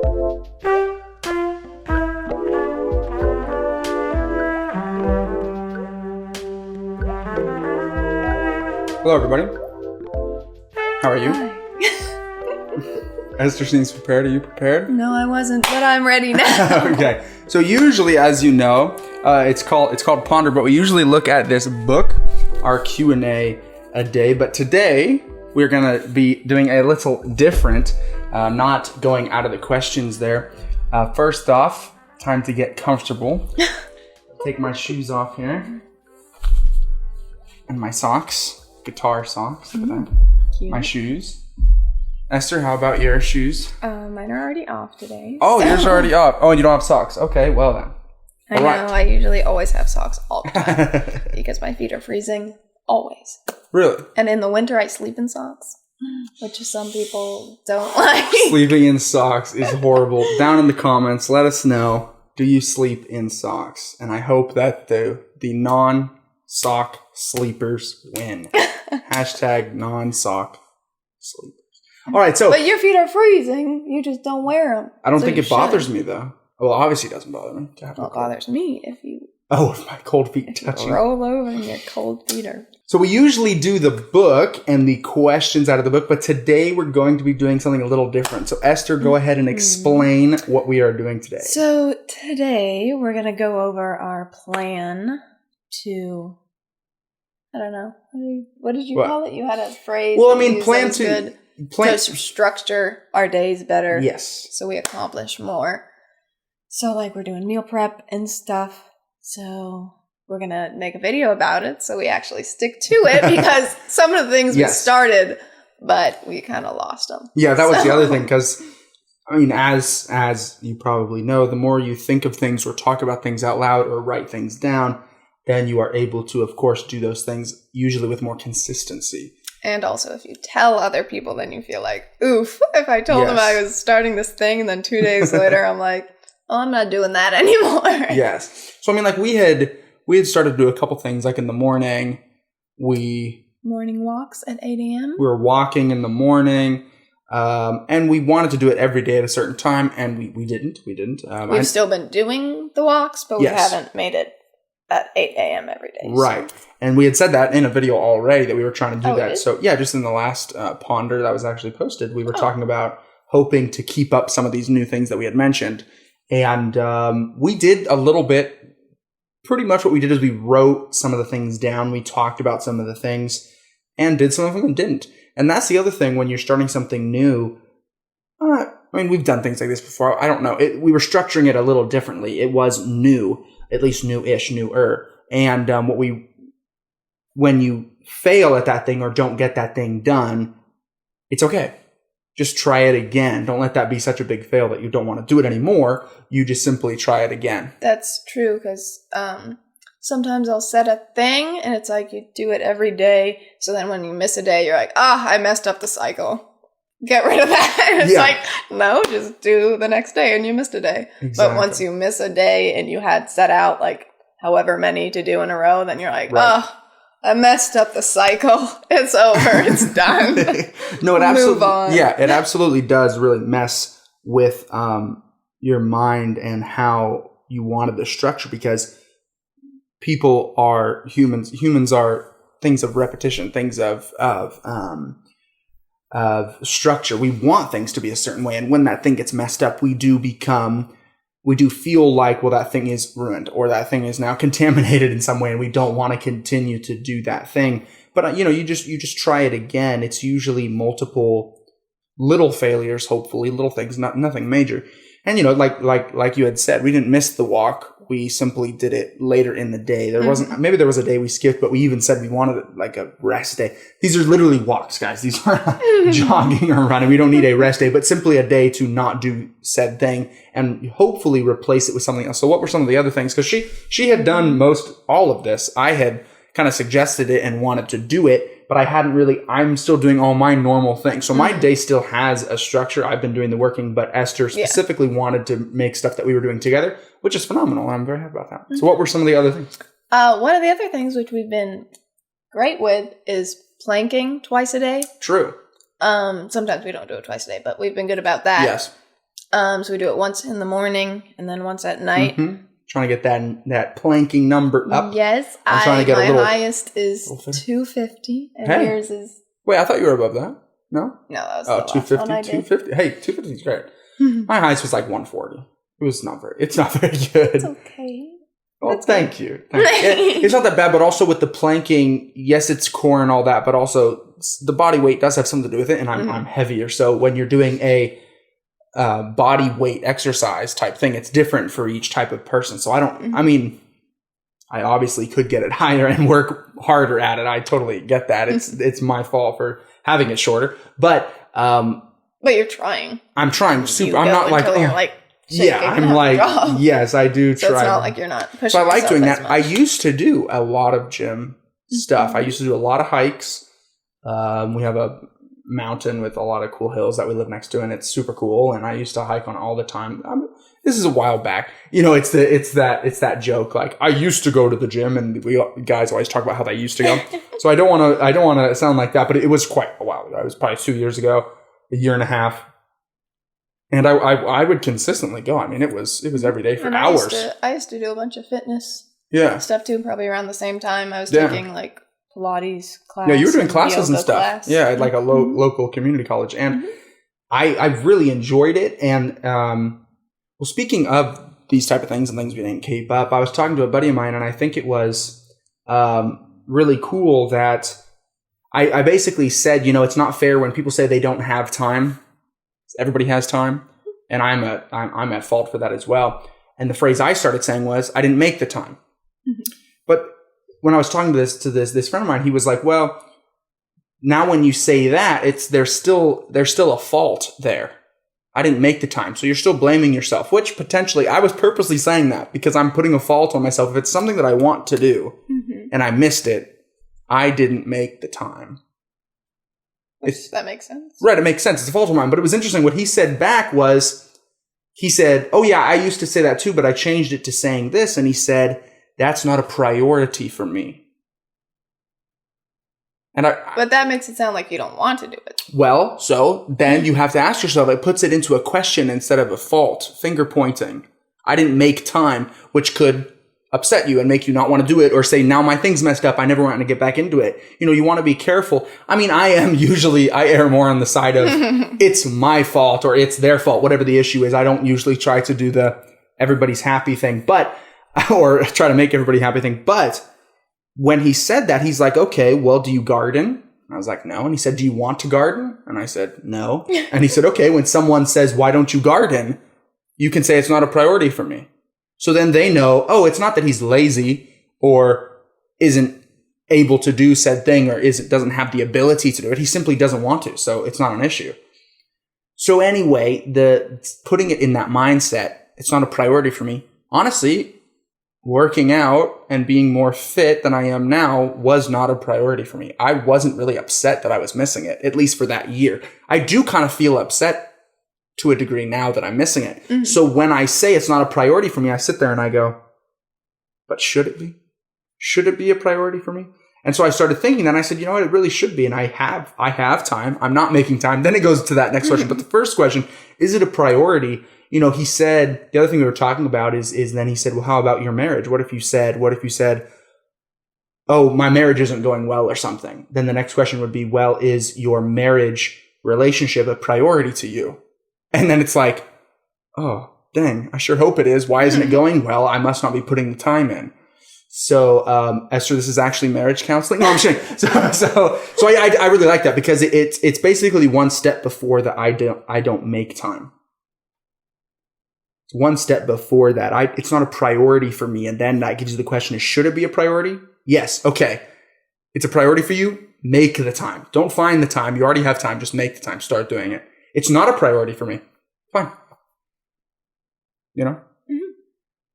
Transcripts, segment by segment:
Hello, everybody. How are you? Hi. Esther seems prepared. Are you prepared? No, I wasn't, but I'm ready now. Okay. So usually, as you know, it's called Ponder, but we usually look at this book, our Q&A a day. But today, we're going to be doing a little different, not going out of the questions there. First off, time to get comfortable. Take my shoes off here. And my socks. Guitar socks. Look at that. Cute. My shoes. Esther, how about your shoes? Mine are already off today. Oh, yours are already off. Oh, and you don't have socks. Okay, well then. I know, I usually always have socks all the time because my feet are freezing. Always. Really? And in the winter, I sleep in socks, which some people don't like. Sleeping in socks is horrible. Down in the comments, let us know. Do you sleep in socks? And I hope that the non-sock sleepers win. Hashtag non-sock sleepers. All right, so... But your feet are freezing. You just don't wear them. I don't think it bothers me, though. Well, obviously it doesn't bother me. Well, it bothers me if you... Oh, if my cold feet touch you. Roll over and your cold feet are... So we usually do the book and the questions out of the book, but today we're going to be doing something a little different. So Esther, go ahead and explain what we are doing today. So today we're going to go over our plan to... I don't know. What did you call it? You had a phrase. Well, I mean, plan to structure our days better. Yes. So we accomplish more. So like we're doing meal prep and stuff. So we're going to make a video about it so we actually stick to it because some of the things we started, but we kind of lost them. Yeah, that was the other thing because, I mean, as you probably know, the more you think of things or talk about things out loud or write things down, then you are able to, of course, do those things usually with more consistency. And also, if you tell other people, then you feel like, oof, if I told them I was starting this thing and then 2 days later I'm like, oh, I'm not doing that anymore. Yes. So, I mean, like we had started to do a couple things, like in the morning, morning walks at 8 a.m. We were walking in the morning, and we wanted to do it every day at a certain time, and we didn't. We've still been doing the walks, but we haven't made it at 8 a.m. every day. Right. So. And we had said that in a video already that we were trying to do that. So, yeah, just in the last Ponder that was actually posted, we were talking about hoping to keep up some of these new things that we had mentioned. And we did a little bit. Pretty much what we did is we wrote some of the things down. We talked about some of the things and did some of them and didn't. And that's the other thing when you're starting something new. I mean, we've done things like this before. I don't know. We were structuring it a little differently. It was new. At least new-ish, newer. And when you fail at that thing or don't get that thing done, it's okay. Just try it again. Don't let that be such a big fail that you don't want to do it anymore. You just simply try it again. That's true because sometimes I'll set a thing and it's like you do it every day. So then when you miss a day, you're like, I messed up the cycle. Get rid of that. And it's like, no, just do the next day and you missed a day. Exactly. But once you miss a day and you had set out like however many to do in a row, then you're like, I messed up the cycle. It's over. It's done. No, it absolutely, move on. Yeah, it absolutely does really mess with your mind and how you wanted the structure because people are humans. Humans are things of repetition, things of structure. We want things to be a certain way. And when that thing gets messed up, we do feel like, well, that thing is ruined or that thing is now contaminated in some way. And we don't want to continue to do that thing. But, you just try it again. It's usually multiple little failures, hopefully little things, nothing major. And, like you had said, we didn't miss the walk. We simply did it later in the day. Maybe there was a day we skipped, but we even said we wanted like a rest day. These are literally walks, guys. These are not jogging or running. We don't need a rest day, but simply a day to not do said thing and hopefully replace it with something else. So what were some of the other things? Because she had done all of this. I had kind of suggested it and wanted to do it, but I'm still doing all my normal things. So my day still has a structure. I've been doing the working, but Esther specifically wanted to make stuff that we were doing together, which is phenomenal. And I'm very happy about that. Mm-hmm. So what were some of the other things? One of the other things which we've been great with is planking twice a day. True. Sometimes we don't do it twice a day, but we've been good about that. Yes. So we do it once in the morning and then once at night. Mm-hmm. Trying to get that planking number up. Yes, I'm trying to get my highest is 250, and yours is... Wait, I thought you were above that. No? No, that was the last 250, one I did. 250. Hey, 250 is great. My highest was like 140. It's not very good. It's okay. Well, thank you. It's not that bad, but also with the planking, yes, it's core and all that, but also the body weight does have something to do with it, and I'm heavier. So when you're doing a body weight exercise type thing, it's different for each type of person. So I mean, I obviously could get it higher and work harder at it. I totally get that. It's my fault for having it shorter, but you're trying. I'm trying super. I'm not like, you're like, I'm like, yes, I do try. So it's not like you're not pushing. So I like doing that. Much. I used to do a lot of gym stuff. I used to do a lot of hikes. We have a mountain with a lot of cool hills that we live next to, and it's super cool. And I used to hike on all the time. This is a while back. It's that joke. Like, I used to go to the gym, and we guys always talk about how they used to go. So I don't want to sound like that, but it was quite a while ago. It was probably 2 years ago, a year and a half. And I would consistently go. I mean, it was every day for hours. I used to do a bunch of fitness stuff too, probably around the same time. I was taking like Pilates class. Yeah, you were doing classes and stuff. Class. Yeah, at like a local community college. And I really enjoyed it. And well, speaking of these type of things and things we didn't keep up, I was talking to a buddy of mine, and I think it was really cool that I basically said, it's not fair when people say they don't have time. Everybody has time, and I'm at fault for that as well. And the phrase I started saying was, I didn't make the time. But when I was talking to this friend of mine, he was like, well, now when you say that, there's still a fault there. I didn't make the time. So you're still blaming yourself, which potentially I was purposely saying that because I'm putting a fault on myself. If it's something that I want to do and I missed it, I didn't make the time. That makes sense. Right, it makes sense. It's a fault of mine. But it was interesting. What he said back was, he said, oh yeah, I used to say that too, but I changed it to saying this. And he said, that's not a priority for me. But that makes it sound like you don't want to do it. Well, so then you have to ask yourself, it puts it into a question instead of a fault, finger pointing. I didn't make time, which could upset you and make you not want to do it, or say, now my thing's messed up, I never want to get back into it. You want to be careful. I mean, I err more on the side of it's my fault or it's their fault, whatever the issue is. I don't usually try to do the everybody's happy thing, or try to make everybody happy thing. But when he said that, he's like, okay, well, do you garden? And I was like, no. And he said, do you want to garden? And I said, no. And he said, okay, when someone says, why don't you garden? You can say it's not a priority for me. So then they know, oh, it's not that he's lazy or isn't able to do said thing or doesn't have the ability to do it. He simply doesn't want to. So it's not an issue. So anyway, putting it in that mindset, it's not a priority for me. Honestly, working out and being more fit than I am now was not a priority for me. I wasn't really upset that I was missing it, at least for that year. I do kind of feel upset to a degree now that I'm missing it. So when I say it's not a priority for me, I sit there and I go, but should it be? Should it be a priority for me? And so I started thinking that, and I said, what, it really should be. And I have time. I'm not making time. Then it goes to that next question. But the first question, is it a priority? He said, the other thing we were talking about is then he said, well, how about your marriage? What if you said, oh, my marriage isn't going well or something? Then the next question would be, well, is your marriage relationship a priority to you? And then it's like, oh, dang, I sure hope it is. Why isn't it going well? I must not be putting the time in. So, Esther, this is actually marriage counseling. No, I'm kidding. So I really like that because it's basically one step before that I don't make time. It's one step before that. It's not a priority for me. And then that gives you the question, should it be a priority? Yes. Okay. It's a priority for you. Make the time. Don't find the time. You already have time. Just make the time. Start doing it. It's not a priority for me. Fine.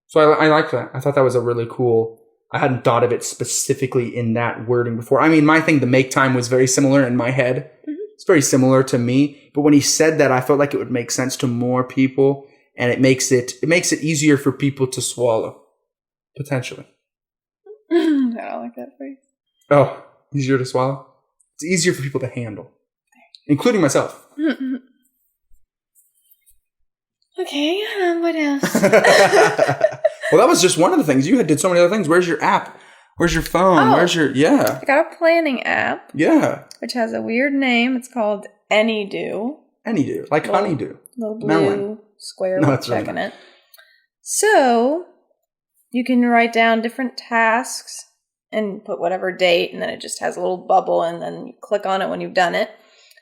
So I like that. I thought that was a really cool, I hadn't thought of it specifically in that wording before. I mean, my thing to make time was very similar in my head. It's very similar to me. But when he said that, I felt like it would make sense to more people. And it makes it easier for people to swallow. Potentially. I don't like that phrase. Oh, easier to swallow? It's easier for people to handle. Including myself. Okay, what else? Well, that was just one of the things. You did so many other things. Where's your app? Where's your phone? Oh, Where's your... Yeah. I got a planning app. Yeah. Which has a weird name. It's called Anydo. Anydo. Like honeydew. Little blue Melon. square No, with it's check really in it. So, you can write down different tasks and put whatever date, and then it just has a little bubble, and then you click on it when you've done it.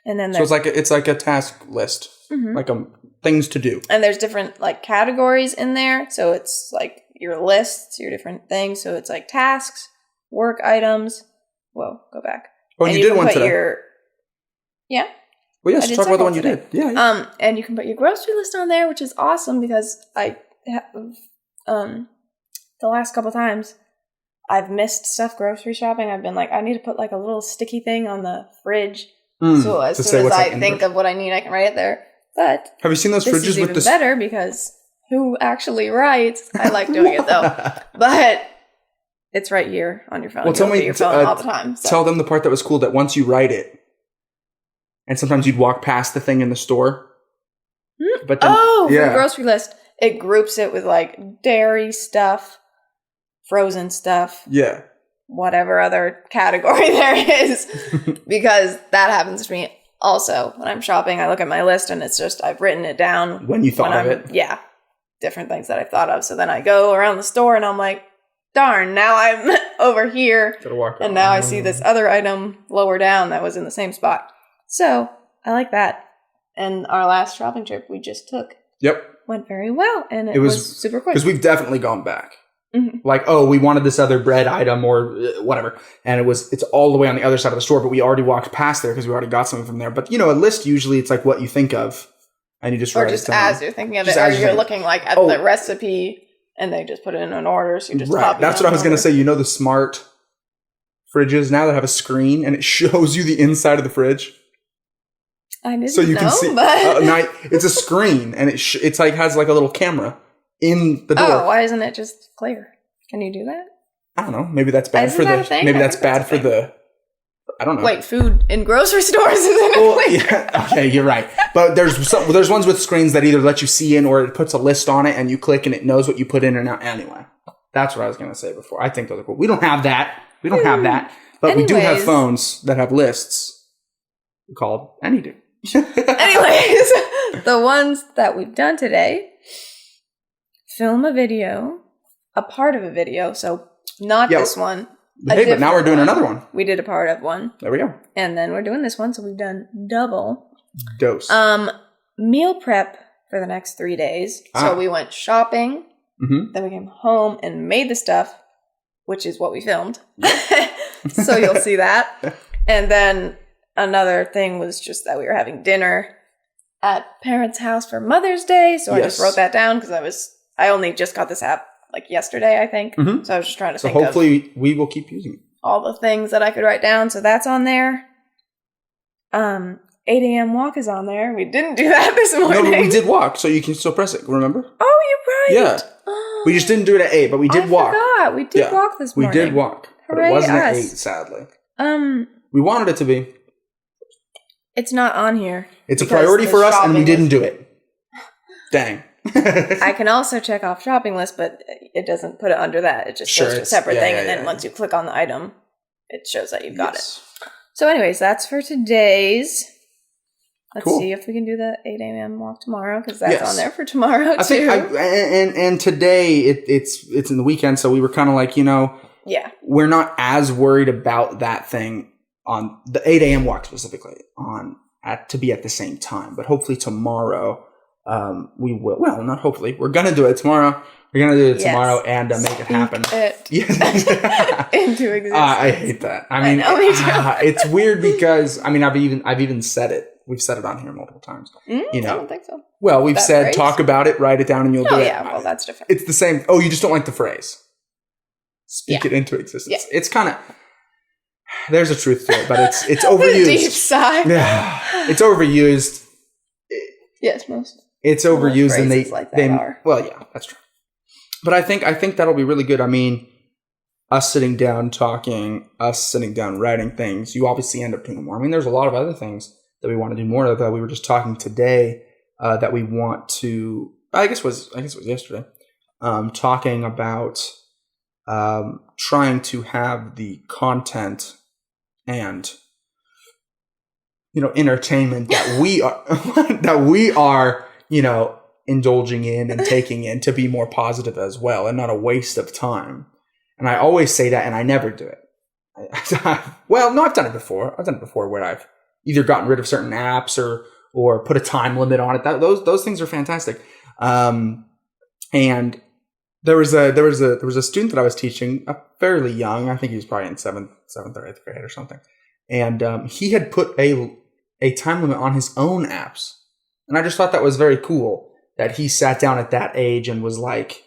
And then so it's like a task list. Mm-hmm. Like things to do. And there's different like categories in there. So it's like your lists, your different things. So it's like tasks, work items. Whoa, go back. Oh, and you did one today. Yeah. Well, yes, talk about the one you did. Yeah. And you can put your grocery list on there, which is awesome because I have, the last couple times I've missed stuff grocery shopping. I've been like, I need to put like a little sticky thing on the fridge. So as soon as I think of what I need, I can write it there. But have you seen those fridges with this? Better because who actually writes? I like doing it though, but it's right here on your phone. Well, tell me your phone all the time. So. Tell them the part that was cool. That once you write it, and sometimes you'd walk past the thing in the store. But then, for the grocery list, it groups it with like dairy stuff, frozen stuff. Yeah. Whatever other category there is, because that happens to me also when I'm shopping. I look at my list and it's just I've written it down when you thought of it. Yeah, different things that I've thought of. So then I go around the store and I'm like, darn, now I'm over here, and now I see this other item lower down that was in the same spot. So I like that. And our last shopping trip we just took, went very well, and it was super quick because we've definitely gone back. Mm-hmm. Like, oh, we wanted this other bread item or whatever. And it's all the way on the other side of the store, but we already walked past there because we already got something from there. But, a list, usually it's like what you think of and you just write it down. Or just as you're thinking of it, or you're looking like at the recipe and they just put it in an order. So you just copy it. That's what I was going to say. The smart fridges now that have a screen and it shows you the inside of the fridge. I didn't so you know, can see. But it's a screen and it's like has like a little camera in the door. Oh, why isn't it just clear? Can you do that? I don't know. Maybe that's bad for the. Maybe that's bad for the. I don't know. Wait, food in grocery stores isn't clear. Yeah, okay, you're right. But there's ones with screens that either let you see in or it puts a list on it and you click and it knows what you put in and out. Anyway, that's what I was going to say before. I think those are cool. We don't have that. But we do have phones that have lists called Anydo. Anyways, the ones that we've done today, film a video, a part of a video, so not this one. Hey, but now we're doing another one. We did a part of one. There we go. And then we're doing this one, so we've done double. Dose. Meal prep for the next 3 days. So we went shopping, then we came home and made the stuff, which is what we filmed. So you'll see that. And then another thing was just that we were having dinner at parents' house for Mother's Day. So I just wrote that down because I only just got this app like yesterday, I think. So I was just trying to think of. So hopefully we will keep using it. All the things that I could write down. So that's on there. 8 a.m. walk is on there. We didn't do that this morning. No, but we did walk, so you can still press it. Remember? Oh, you're right. Yeah. Oh. We just didn't do it at 8, but we did walk. I forgot. We did walk this morning. We did walk. But it wasn't at 8, sadly. We wanted it to be. It's not on here. It's a priority for us, and we didn't do it. Dang. I can also check off shopping list, but it doesn't put it under that. It just goes to a separate thing, and then once you click on the item, it shows that you've got it. So anyways, that's for today's. Let's see if we can do the 8 a.m. walk tomorrow, because that's on there for tomorrow, too. And today, it's in the weekend, so we were kind of like, we're not as worried about that thing on the 8 a.m. walk specifically to be at the same time. But hopefully tomorrow, we will. Well, not hopefully. We're going to do it tomorrow. We're going to do it tomorrow and make it happen. Into existence. I hate that. I mean, it's weird because, I've even said it. We've said it on here multiple times. I don't think so. Well, we've said, phrase? Talk about it, write it down, and you'll do it. Oh, yeah. Well, that's different. It's the same. Oh, you just don't like the phrase. Speak it into existence. Yeah. It's kind of, there's a truth to it, but it's overused. Deep sigh. Yeah. It's overused. Yes, most. It's overused and they are. Well, yeah, that's true. But I think that'll be really good. I mean, us sitting down talking, us sitting down writing things, you obviously end up doing more. I mean, there's a lot of other things that we want to do more of that we were just talking today that we want to I guess it was yesterday, talking about trying to have the content and entertainment that we are indulging in and taking in to be more positive as well, and not a waste of time. And I always say that, and I never do it. Well, no, I've done it before. I've done it before where I've either gotten rid of certain apps or put a time limit on it. Those things are fantastic. And there was a student that I was teaching, fairly young. I think he was probably in seventh or eighth grade or something. And he had put a time limit on his own apps. And I just thought that was very cool that he sat down at that age and was like,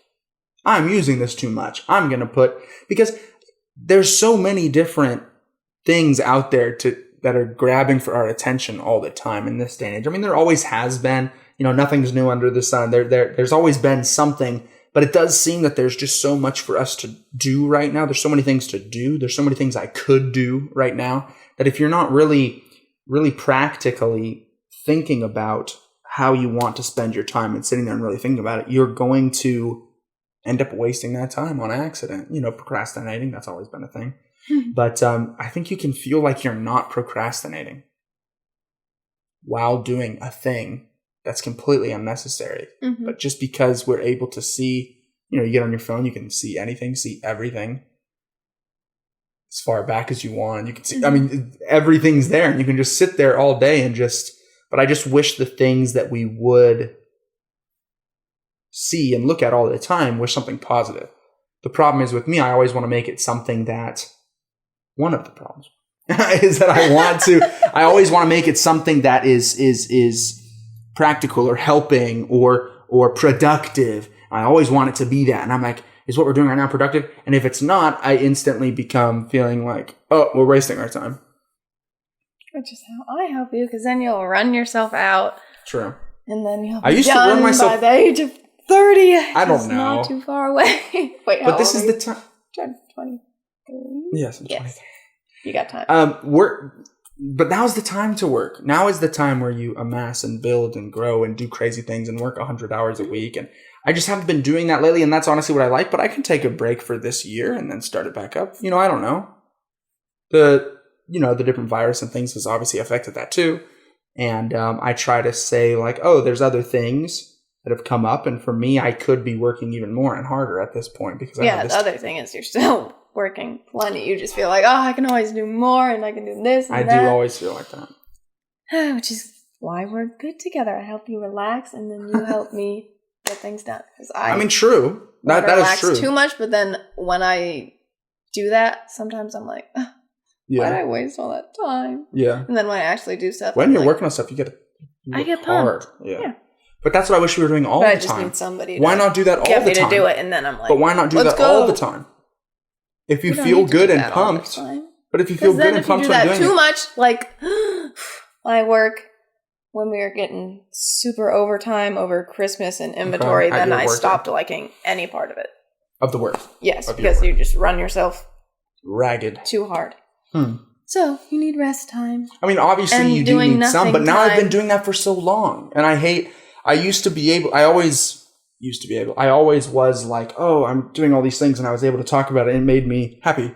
I'm using this too much. I'm going to because there's so many different things out there that are grabbing for our attention all the time in this day and age. I mean, there always has been, nothing's new under the sun. There's always been something, but it does seem that there's just so much for us to do right now. There's so many things to do. There's so many things I could do right now that if you're not really, really practically thinking about how you want to spend your time and sitting there and really thinking about it, you're going to end up wasting that time on accident. Procrastinating, that's always been a thing. But I think you can feel like you're not procrastinating while doing a thing that's completely unnecessary. Mm-hmm. But just because we're able to see, you get on your phone, you can see anything, see everything as far back as you want. You can see, everything's there, and you can just sit there all day and but I just wish the things that we would see and look at all the time was something positive. The problem is with me, I always want to make it something that, one of the problems is that I always want to make it something that is practical or helping or productive. I always want it to be that. And I'm like, is what we're doing right now productive? And if it's not, I instantly become feeling like, oh, we're wasting our time. Which is how I help you, because then you'll run yourself out. True. And then you'll be done by the age of 30. I don't know. Not too far away. Wait, how but this is the time. 23? Yes, I'm 23. You got time. But now's the time to work. Now is the time where you amass and build and grow and do crazy things and work 100 hours a week. And I just haven't been doing that lately, and that's honestly what I like. But I can take a break for this year and then start it back up. I don't know. The different virus and things has obviously affected that too. And I try to say like, oh, there's other things that have come up. And for me, I could be working even more and harder at this point because the other thing is you're still working plenty. You just feel like, oh, I can always do more and I can do this and that. I do always feel like that. Which is why we're good together. I help you relax and then you help me get things done. True. That is true. Too much, but then when I do that, sometimes I'm like, why did I waste all that time? Yeah. And then when I actually do stuff, when you're working on stuff, I get pumped. Yeah. But that's what I wish we were doing all the time. I just need somebody. Why not do that all the time? Get me to do it, and then I'm like, but why not do that all the time? If you feel good and pumped, but if you feel good and pumped, if you do that too much, like I work when we were getting super overtime over Christmas and inventory, then I stopped liking any part of it. Of the work. Yes, because you just run yourself ragged too hard. So you need rest time. Obviously you do need some, but now I've been doing that for so long, and I always was like, oh, I'm doing all these things, and I was able to talk about it, and it made me happy.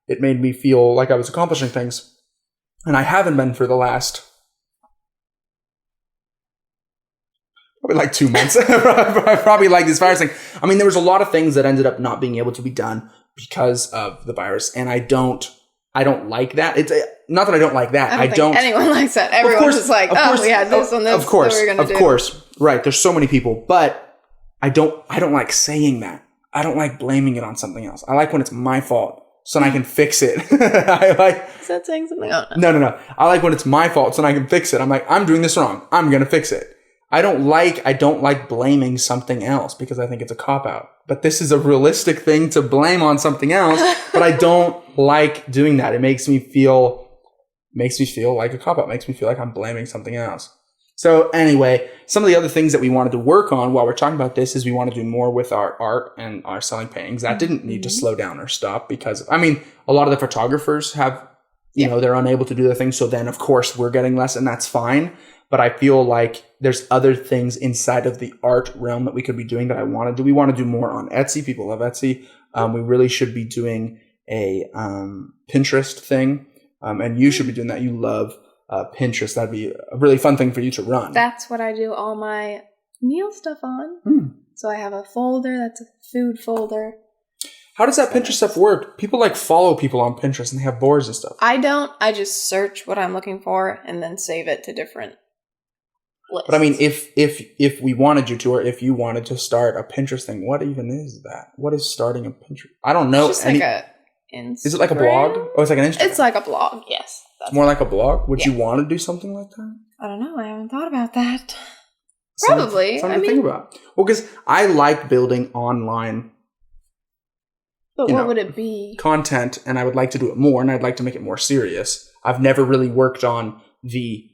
It made me feel like I was accomplishing things, and I haven't been for the last probably like 2 months. Probably like this virus thing. There was a lot of things that ended up not being able to be done because of the virus, and I don't like that. It's not that I don't like that. I don't think anyone likes that. Everyone's just like, we had this and this. Of course, we're gonna do. Of course, right. There's so many people, but I don't like saying that. I don't like blaming it on something else. I like when it's my fault, so then I can fix it. Is that saying something? Oh, no. I like when it's my fault, so then I can fix it. I'm like, I'm doing this wrong. I'm gonna fix it. I don't like blaming something else because I think it's a cop-out. But this is a realistic thing to blame on something else, but I don't like doing that. It makes me feel like a cop-out. It makes me feel like I'm blaming something else. So anyway, some of the other things that we wanted to work on while we're talking about this is we want to do more with our art and our selling paintings. That didn't need to slow down or stop because, a lot of the photographers have, they're unable to do their thing. So then, of course, we're getting less, and that's fine. but I feel like there's other things inside of the art realm that we could be doing that I want to do. We want to do more on Etsy. People love Etsy. We really should be doing a Pinterest thing, and you should be doing that. You love Pinterest. That'd be a really fun thing for you to run. That's what I do all my meal stuff on. So I have a folder that's a food folder. How does that Pinterest stuff work? People like follow people on Pinterest and they have boards and stuff. I don't. I just search what I'm looking for and then save it to different lists. But I mean, if we wanted you to, or if you wanted to start a Pinterest thing, what even is that? What is starting a Pinterest? I don't know. It's just like a Instagram. Is it like a blog? Oh, it's like an Instagram. It's like a blog, yes. It's more like a blog? Would you want to do something like that? I don't know. I haven't thought about that. Probably. Something to think about. Well, because I like building online. But what would it be? Content, and I would like to do it more, and I'd like to make it more serious. I've never really worked on the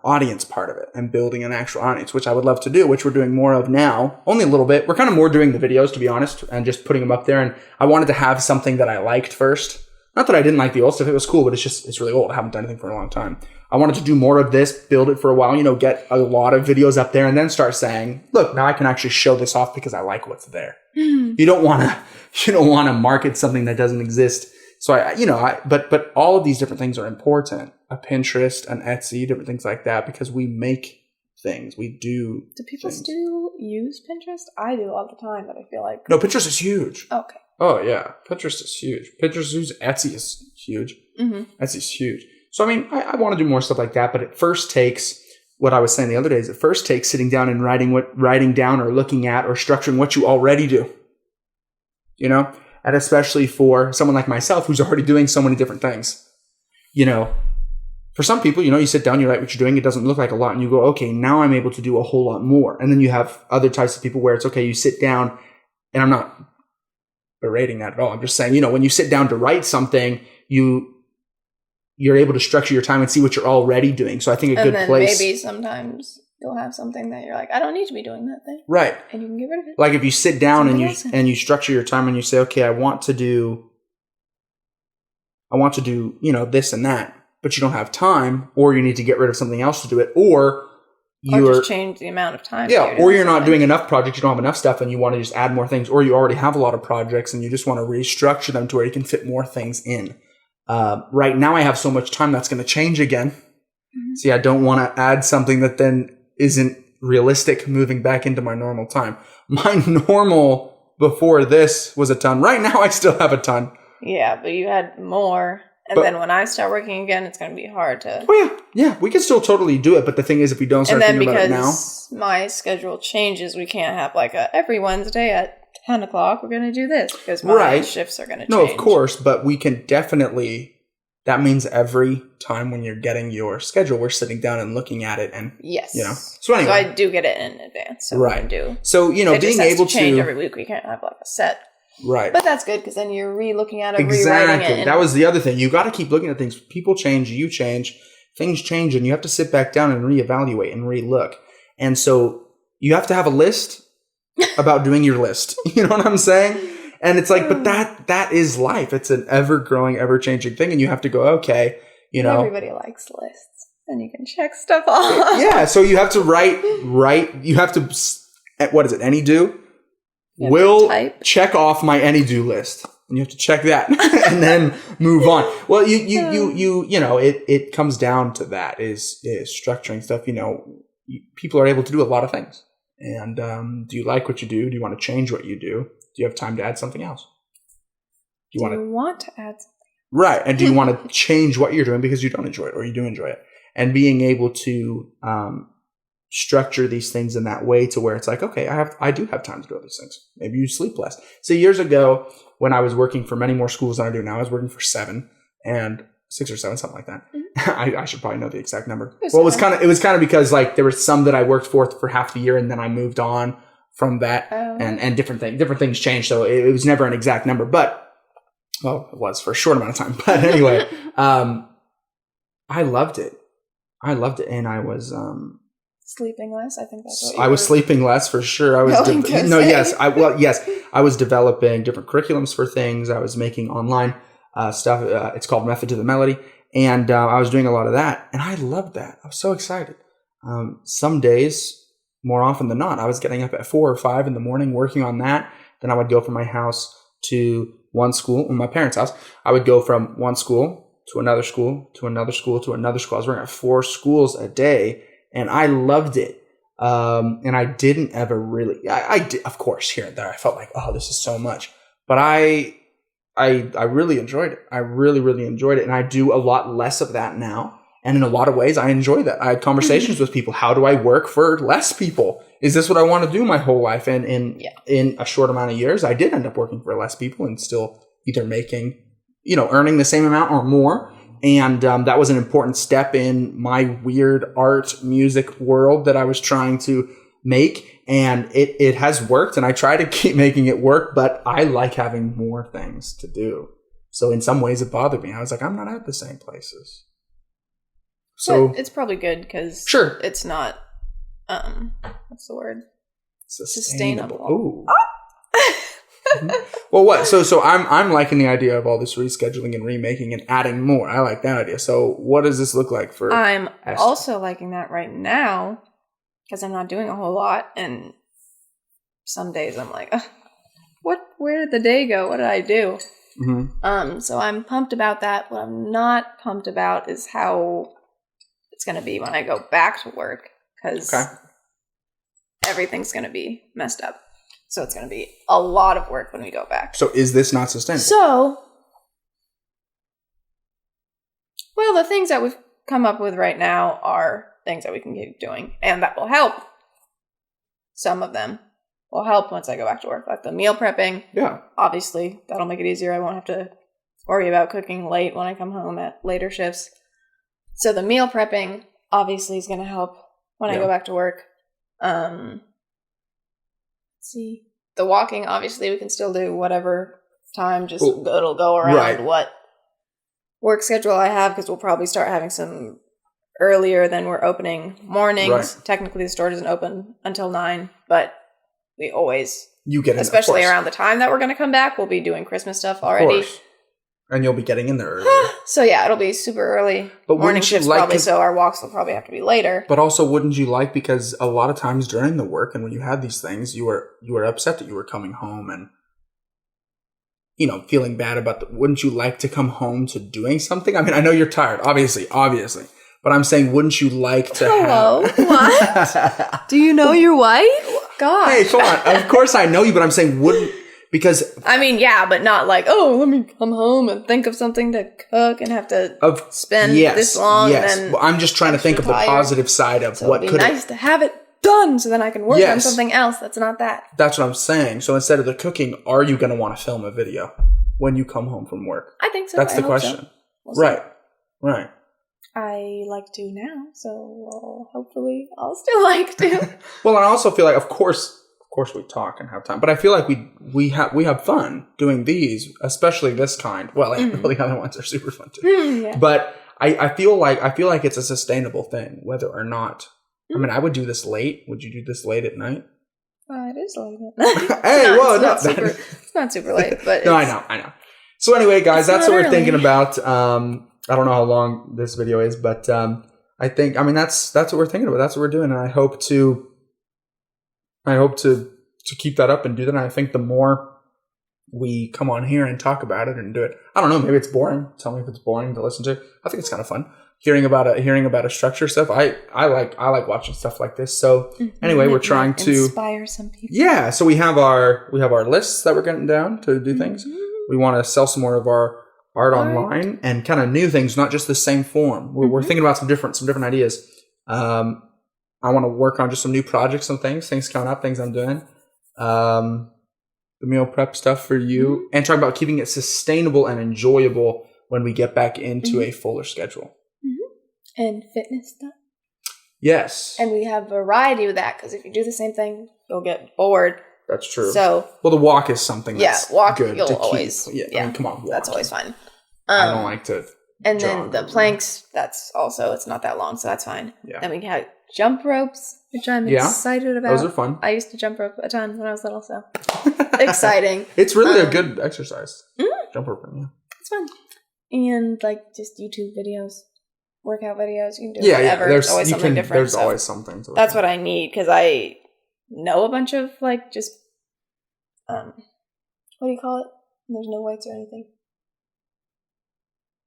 audience part of it and building an actual audience, which I would love to do, which we're doing more of now. Only a little bit. We're kind of more doing the videos, to be honest, and just putting them up there. And I wanted to have something that I liked first. Not that I didn't like the old stuff. It was cool, but it's really old. I haven't done anything for a long time. I wanted to do more of this, build it for a while, get a lot of videos up there and then start saying, look, now I can actually show this off because I like what's there. You don't want to market something that doesn't exist. So but all of these different things are important. A Pinterest, an Etsy, different things like that, because we make things. We do. Do people still use Pinterest? I do all the time, but I feel like no, Pinterest is huge. Okay. Oh yeah, Pinterest is huge. Pinterest is huge. Etsy is huge. Etsy's huge. So I mean, I want to do more stuff like that, but it first takes what I was saying the other day. Is it first takes sitting down and writing down or looking at or structuring what you already do. And especially for someone like myself who's already doing so many different things. For some people, you sit down, you write what you're doing. It doesn't look like a lot, and you go, okay, now I'm able to do a whole lot more. And then you have other types of people where it's okay. You sit down, and I'm not berating that at all. I'm just saying, when you sit down to write something, you're able to structure your time and see what you're already doing. So I think a good place. Maybe sometimes you'll have something that you're like, I don't need to be doing that thing. Right. And you can get rid of it. Like if you sit down and you structure your time and you say, okay, I want to do, this and that, but you don't have time, or you need to get rid of something else to do it, or just change the amount of time. Yeah, or you're not doing enough projects, you don't have enough stuff, and you want to just add more things, or you already have a lot of projects and you just want to restructure them to where you can fit more things in. Right now I have so much time that's going to change again. See, I don't want to add something that then isn't realistic moving back into my normal time. My normal before this was a ton. Right now I still have a ton. Yeah, but you had more. And then when I start working again, it's going to be hard to... Oh, yeah. We can still totally do it. But the thing is, if we don't start thinking about it now... because my schedule changes, we can't have every Wednesday at 10 o'clock, we're going to do this. Because my shifts are going to change. No, of course. But we can definitely... That means every time when you're getting your schedule, we're sitting down and looking at it. And, yes. So anyway. So I do get it in advance. So right. We can do... So, being able to... change every week. We can't have a set... Right. But that's good because then you're re-looking at it, exactly. rewriting it. That was the other thing. You got to keep looking at things. People change, you change, things change, and you have to sit back down and reevaluate and re-look. And so you have to have a list about doing your list. You know what I'm saying? And it's like, but that is life. It's an ever-growing, ever-changing thing, and you have to go, okay, Everybody likes lists, and you can check stuff off. Yeah, so you have to write. You have to, what is it, any-do? Will check off my any-do list, and you have to check that and then move on. Well, it comes down to that is structuring stuff. People are able to do a lot of things. And do you like what you do? Do you want to change what you do? Do you have time to add something else? Do you want to add something? Right. And do you want to change what you're doing because you don't enjoy it or you do enjoy it? And being able to structure these things in that way to where it's like, okay, I do have time to do all these things. Maybe you sleep less. So years ago, when I was working for many more schools than I do now, I was working for 6 or 7, something like that. Mm-hmm. I should probably know the exact number. Well, it was kind of because there were some that I worked for half the year, and then I moved on from that, and different things changed. So it was never an exact number, but it was for a short amount of time. But anyway, I loved it, and I was. Sleeping less, I think that's what I was sleeping less for sure. I was I was developing different curriculums for things. I was making online stuff. It's called Method to the Melody, And I was doing a lot of that, and I loved that. I was so excited. Some days, more often than not, I was getting up at 4 or 5 in the morning working on that. Then I would go from my house to one school, my parents' house. I would go from one school to another school, to another school, to another school. I was working at 4 schools a day, and I loved it. And I didn't ever really, I did, of course, here and there, I felt like, oh, this is so much. But I really enjoyed it. I really, really enjoyed it. And I do a lot less of that now. And in a lot of ways, I enjoy that. I had conversations with people. How do I work for less people? Is this what I want to do my whole life? And in a short amount of years, I did end up working for less people and still either making, earning the same amount or more. And that was an important step in my weird art music world that I was trying to make. And it has worked. And I try to keep making it work. But I like having more things to do. So in some ways, it bothered me. I was like, I'm not at the same places. So but it's probably good because sure, it's not what's the word? Sustainable. Ooh. Well, what? So I'm liking the idea of all this rescheduling and remaking and adding more. I like that idea. So what does this look like for I'm Esther? Also liking that right now because I'm not doing a whole lot, and some days I'm like, where did the day go? What did I do? Mm-hmm. So I'm pumped about that. What I'm not pumped about is how it's going to be when I go back to work, because everything's going to be messed up. So it's going to be a lot of work when we go back. So is this not sustainable? So, well, the things that we've come up with right now are things that we can keep doing, and that will help. Some of them will help once I go back to work, like the meal prepping. Yeah. Obviously, that'll make it easier. I won't have to worry about cooking late when I come home at later shifts. So the meal prepping obviously is going to help when I go back to work. Let's see. The walking, obviously, we can still do whatever time. Just it'll go around what work schedule I have, because we'll probably start having some earlier than we're opening mornings. Right. Technically, the store doesn't open until 9, but we always, especially around the time that we're going to come back, we'll be doing Christmas stuff already. Of course. And you'll be getting in there earlier. So yeah, it'll be super early. But morning shifts probably, so our walks will probably have to be later. But also, wouldn't you like, because a lot of times during the work and when you had these things, you were upset that you were coming home and, feeling bad about wouldn't you like to come home to doing something? I mean, I know you're tired, obviously. But I'm saying, wouldn't you like to have... What? Do you know your wife? God. Hey, come on. Of course I know you, but I'm saying, wouldn't... Because... I mean, yeah, but not like, let me come home and think of something to cook and have to spend this long. Yes, and then well, I'm just trying to think of the positive side of so what could... It'd be nice to have it done so then I can work on something else that's not that. That's what I'm saying. So instead of the cooking, are you going to want to film a video when you come home from work? I think so. That's the question. So. Right. I like to now, so hopefully I'll still like to. Well, and I also feel like, of course we talk and have time, but I feel like we have fun doing these, especially this kind. Well, the other ones are super fun too. Yeah. But I feel like it's a sustainable thing, whether or not. I mean, I would do this late. Would you do this late at night? It is late at night. It's not super late, but no, I know. So anyway, guys, that's what we're thinking about. I don't know how long this video is, but I think that's what we're thinking about. That's what we're doing, and I hope to keep that up and do that. And I think the more we come on here and talk about it and do it, I don't know, maybe it's boring. Tell me if it's boring to listen to. I think it's kind of fun hearing about a structure stuff. I like watching stuff like this. So anyway, we're trying to inspire some people. Yeah. So we have our lists that we're getting down to do things. We want to sell some more of our art online and kind of new things, not just the same form. We're thinking about some different ideas. I want to work on just some new projects, some things coming up, things I'm doing. The meal prep stuff for you, and talk about keeping it sustainable and enjoyable when we get back into a fuller schedule. And fitness stuff. Yes. And we have variety with that, because if you do the same thing, you'll get bored. That's true. So, well, the walk is something that's good you'll to always, keep. Yeah, I mean, come on, walk. That's always fun. I don't like to And then the planks, that's also, it's not that long, so that's fine. Yeah. Then we have jump ropes, which I'm excited about. Those are fun. I used to jump rope a ton when I was little, so exciting. It's really a good exercise. Jump roping, It's fun. And like just YouTube videos, workout videos. You can do whatever. There's always something different. There's always something to look That's at. what I need because I know a bunch of like just what do you call it? There's no weights or anything.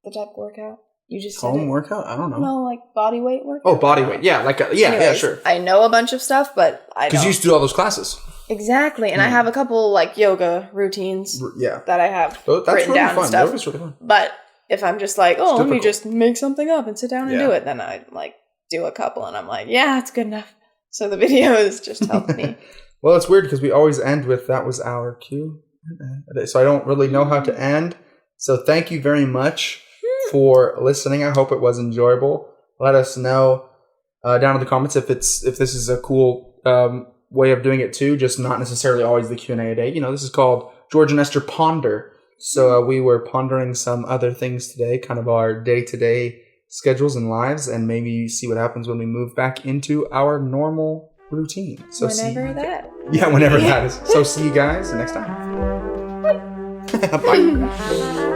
The type of workout you just home workout. I don't know. No, like body weight workout. Oh, body weight. Yeah, Anyways, sure. I know a bunch of stuff, but I don't. Because you used to do all those classes. Exactly, and I have a couple like yoga routines. That I have that's written really down fun. and stuff. Yoga's really fun. But if I'm just like, let me just make something up and sit down and do it, then I like do a couple, and I'm like, yeah, it's good enough. So the videos just help me. Well, it's weird because we always end with that was our cue. So I don't really know how to end. So thank you very much for listening. I hope it was enjoyable. Let us know down in the comments if this is a cool way of doing it too. Just not necessarily always the Q&A a day. This is called George and Esther Ponder. So we were pondering some other things today, kind of our day-to-day schedules and lives, and maybe see what happens when we move back into our normal routine. So whenever that. Yeah, whenever that is. So see you guys next time. Bye.